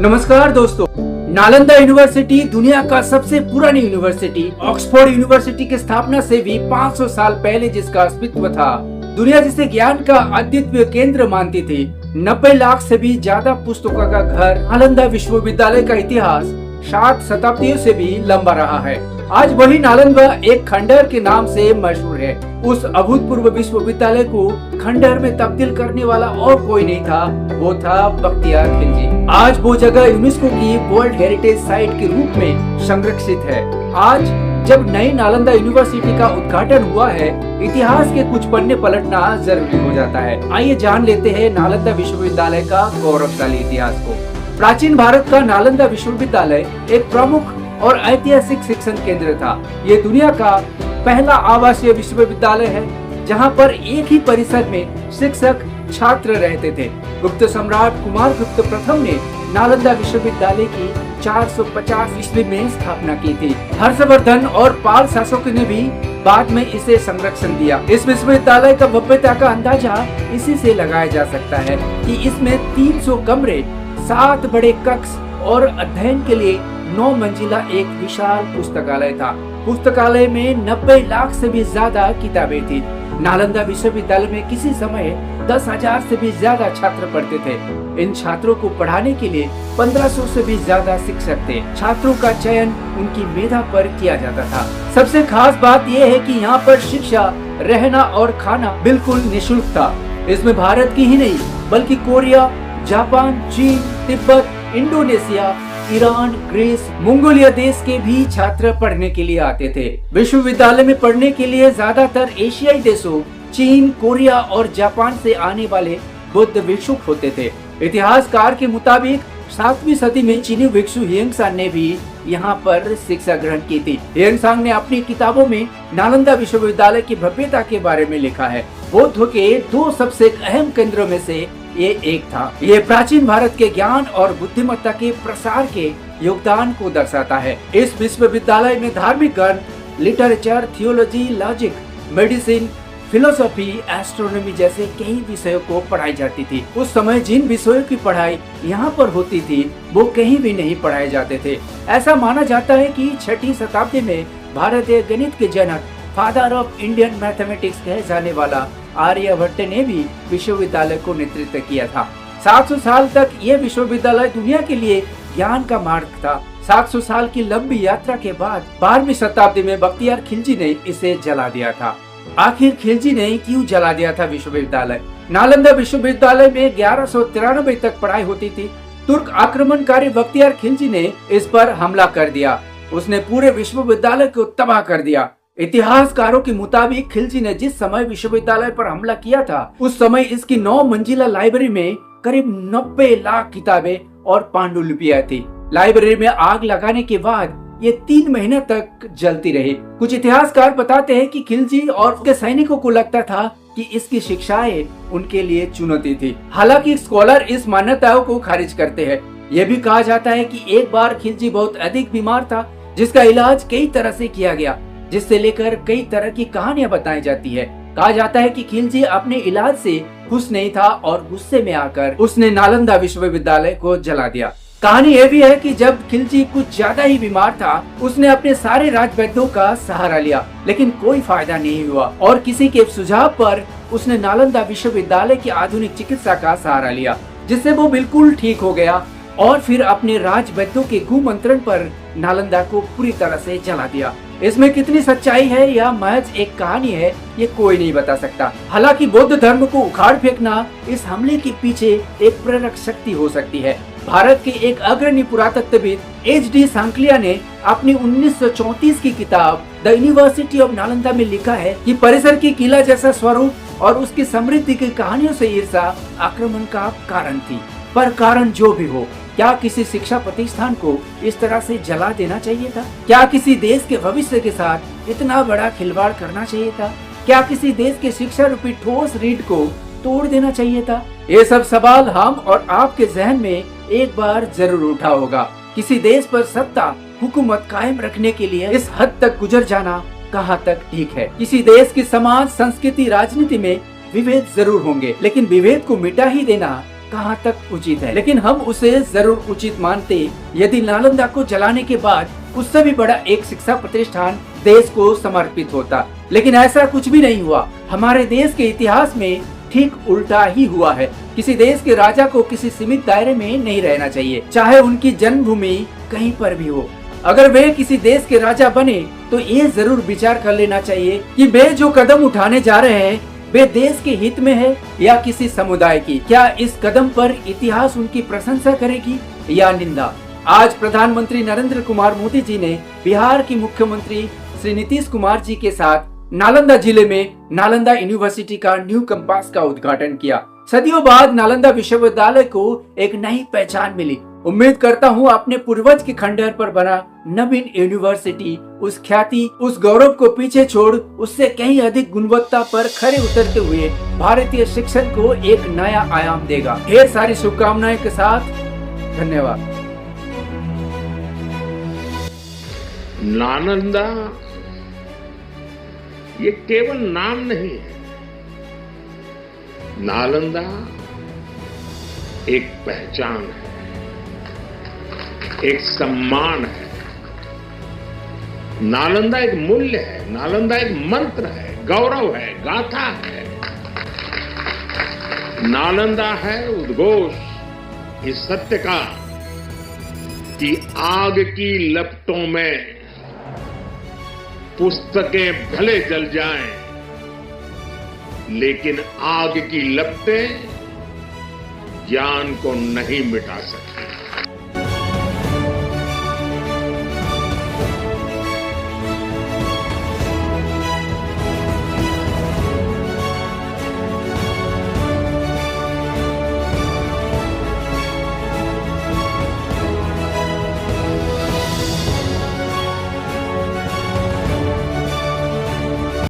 नमस्कार दोस्तों। नालंदा यूनिवर्सिटी दुनिया का सबसे पुरानी यूनिवर्सिटी ऑक्सफोर्ड यूनिवर्सिटी की स्थापना से भी 500 साल पहले जिसका अस्तित्व था, दुनिया जिसे ज्ञान का अद्वितीय केंद्र मानती थी। 90 लाख से भी ज्यादा पुस्तकों का घर नालंदा विश्वविद्यालय का इतिहास 7 शताब्दियों से भी लंबा रहा है। आज वही नालंदा एक खंडहर के नाम से मशहूर है। उस अभूतपूर्व विश्वविद्यालय को खंडहर में तब्दील करने वाला और कोई नहीं था, वो था बख्तियार खिलजी। आज वो जगह यूनेस्को की वर्ल्ड हेरिटेज साइट के रूप में संरक्षित है। आज जब नई नालंदा यूनिवर्सिटी का उद्घाटन हुआ है, इतिहास के कुछ पन्ने पलटना जरूरी हो जाता है। आइए जान लेते हैं नालंदा विश्वविद्यालय का गौरवशाली इतिहास को। प्राचीन भारत का नालंदा विश्वविद्यालय एक प्रमुख और ऐतिहासिक शिक्षण केंद्र था। ये दुनिया का पहला आवासीय विश्वविद्यालय है जहां पर एक ही परिसर में शिक्षक छात्र रहते थे। गुप्त सम्राट कुमारगुप्त प्रथम ने नालंदा विश्वविद्यालय की 450 ईस्वी में स्थापना की थी। हर्षवर्धन और पाल शासकों ने भी बाद में इसे संरक्षण दिया। इस विश्वविद्यालय का भव्यता का अंदाजा इसी से लगाया जा सकता है कि इसमें 300 कमरे, 7 बड़े कक्ष और अध्ययन के लिए 9 मंजिला एक विशाल पुस्तकालय था। पुस्तकालय में 90 लाख से भी ज्यादा किताबें थी। नालंदा विश्वविद्यालय में किसी समय 10,000 से भी ज्यादा छात्र पढ़ते थे। इन छात्रों को पढ़ाने के लिए 1500 से भी ज्यादा शिक्षक थे। छात्रों का चयन उनकी मेधा पर किया जाता था। सबसे खास बात यह है कि यहाँ पर शिक्षा, रहना और खाना बिल्कुल निःशुल्क था। इसमें भारत की ही नहीं बल्कि कोरिया, जापान, चीन, तिब्बत, इंडोनेशिया, ईरान, ग्रीस, मंगोलिया देश के भी छात्र पढ़ने के लिए आते थे। विश्वविद्यालय में पढ़ने के लिए ज्यादातर एशियाई देशों, चीन, कोरिया और जापान से आने वाले बौद्ध भिक्षुक होते थे। इतिहासकार के मुताबिक 7वीं सदी में चीनी भिक्षु हियंगसांग ने भी यहाँ पर शिक्षा ग्रहण की थी। हियंगसांग ने अपनी किताबों में नालंदा विश्वविद्यालय की भव्यता के बारे में लिखा है। बौद्ध के 2 सबसे अहम केंद्रों में से ये एक था। ये प्राचीन भारत के ज्ञान और बुद्धिमत्ता के प्रसार के योगदान को दर्शाता है। इस विश्वविद्यालय में धार्मिक ग्रंथ, literature, theology, logic, medicine, philosophy, astronomy जैसे कई विषयों को पढ़ाई जाती थी। उस समय जिन विषयों की पढ़ाई यहाँ पर होती थी वो कहीं भी नहीं पढ़ाए जाते थे। ऐसा माना जाता है कि 6वीं शताब्दी में भारतीय गणित के जनक, फादर ऑफ इंडियन मैथमेटिक्स कहे जाने वाला आर्यभट्ट ने भी विश्वविद्यालय को नेतृत्व किया था। 700 साल तक यह विश्वविद्यालय दुनिया के लिए ज्ञान का मार्ग था। 700 साल की लंबी यात्रा के बाद 12वीं शताब्दी में बख्तियार खिलजी ने इसे जला दिया था। आखिर खिलजी ने क्यों जला दिया था विश्वविद्यालय? नालंदा विश्वविद्यालय में 1193 तक पढ़ाई होती थी। तुर्क आक्रमणकारी बख्तियार खिलजी ने इस पर हमला कर दिया। उसने पूरे विश्वविद्यालय को तबाह कर दिया। इतिहासकारों के मुताबिक खिलजी ने जिस समय विश्वविद्यालय पर हमला किया था उस समय इसकी 9 मंजिला लाइब्रेरी में करीब 90 लाख किताबें और पांडुलिपियां थी। लाइब्रेरी में आग लगाने के बाद ये 3 महीने तक जलती रही। कुछ इतिहासकार बताते हैं कि खिलजी और उसके सैनिकों को लगता था कि इसकी शिक्षाएं उनके लिए चुनौती थी। हालांकि स्कॉलर इस मान्यताओं को खारिज करते हैं। यह भी कहा जाता है कि एक बार खिलजी बहुत अधिक बीमार था जिसका इलाज कई तरह से किया गया, जिससे लेकर कई तरह की कहानियां बताई जाती है। कहा जाता है कि खिलजी अपने इलाज से खुश नहीं था और गुस्से में आकर उसने नालंदा विश्वविद्यालय को जला दिया। कहानी यह भी है कि जब खिलजी कुछ ज्यादा ही बीमार था उसने अपने सारे राजवैद्यों का सहारा लिया, लेकिन कोई फायदा नहीं हुआ और किसी के सुझाव पर उसने नालंदा विश्वविद्यालय की आधुनिक चिकित्सा का सहारा लिया, जिससे वो बिल्कुल ठीक हो गया और फिर अपने राजवैद्यों के कुमंत्रण पर नालंदा को पूरी तरह से जला दिया। इसमें कितनी सच्चाई है या महज एक कहानी है, ये कोई नहीं बता सकता। हालांकि बौद्ध धर्म को उखाड़ फेंकना इस हमले के पीछे एक प्रेरक शक्ति हो सकती है। भारत के एक अग्रणी पुरातत्वविद HD सांकलिया ने अपनी 1934 की किताब द यूनिवर्सिटी ऑफ नालंदा में लिखा है कि परिसर की किला जैसा स्वरूप और उसकी समृद्धि की कहानियों से ईर्षा आक्रमण का कारण थी। पर कारण जो भी हो, क्या किसी शिक्षा प्रतिष्ठान को इस तरह से जला देना चाहिए था? क्या किसी देश के भविष्य के साथ इतना बड़ा खिलवाड़ करना चाहिए था? क्या किसी देश के शिक्षा रूपी ठोस रीढ़ को तोड़ देना चाहिए था? ये सब सवाल हम और आपके जहन में एक बार जरूर उठा होगा। किसी देश पर सत्ता, हुकूमत कायम रखने के लिए इस हद तक गुजर जाना कहाँ तक ठीक है? किसी देश की समाज, संस्कृति, राजनीति में विभेद जरूर होंगे, लेकिन विभेद को मिटा ही देना कहां तक उचित है, लेकिन हम उसे जरूर उचित मानते यदि नालंदा को जलाने के बाद उससे भी बड़ा एक शिक्षा प्रतिष्ठान देश को समर्पित होता। लेकिन ऐसा कुछ भी नहीं हुआ। हमारे देश के इतिहास में ठीक उल्टा ही हुआ है। किसी देश के राजा को किसी सीमित दायरे में नहीं रहना चाहिए, चाहे उनकी जन्मभूमि कहीं पर भी हो। अगर वे किसी देश के राजा बने तो ये जरूर विचार कर लेना चाहिए कि वे जो कदम उठाने जा रहे हैं वे देश के हित में है या किसी समुदाय की। क्या इस कदम पर इतिहास उनकी प्रशंसा करेगी या निंदा। आज प्रधानमंत्री नरेंद्र कुमार मोदी जी ने बिहार की मुख्यमंत्री श्री नीतीश कुमार जी के साथ नालंदा जिले में नालंदा यूनिवर्सिटी का न्यू कैंपस का उद्घाटन किया। सदियों बाद नालंदा विश्वविद्यालय को एक नई पहचान मिली। उम्मीद करता हूँ अपने पूर्वज के खंडहर पर बना नवीन यूनिवर्सिटी उस ख्याति, उस गौरव को पीछे छोड़ उससे कहीं अधिक गुणवत्ता पर खरे उतरते हुए भारतीय शिक्षण को एक नया आयाम देगा। ढेर सारी शुभकामनाएं के साथ, धन्यवाद। नालंदा ये केवल नाम नहीं है, नालंदा एक पहचान है, एक सम्मान है। नालंदा एक मूल्य है, नालंदा एक मंत्र है, गौरव है, गाथा है। नालंदा है उद्घोष इस सत्य का कि आग की लपटों में पुस्तकें भले जल जाएं, लेकिन आग की लपटें ज्ञान को नहीं मिटा सकती।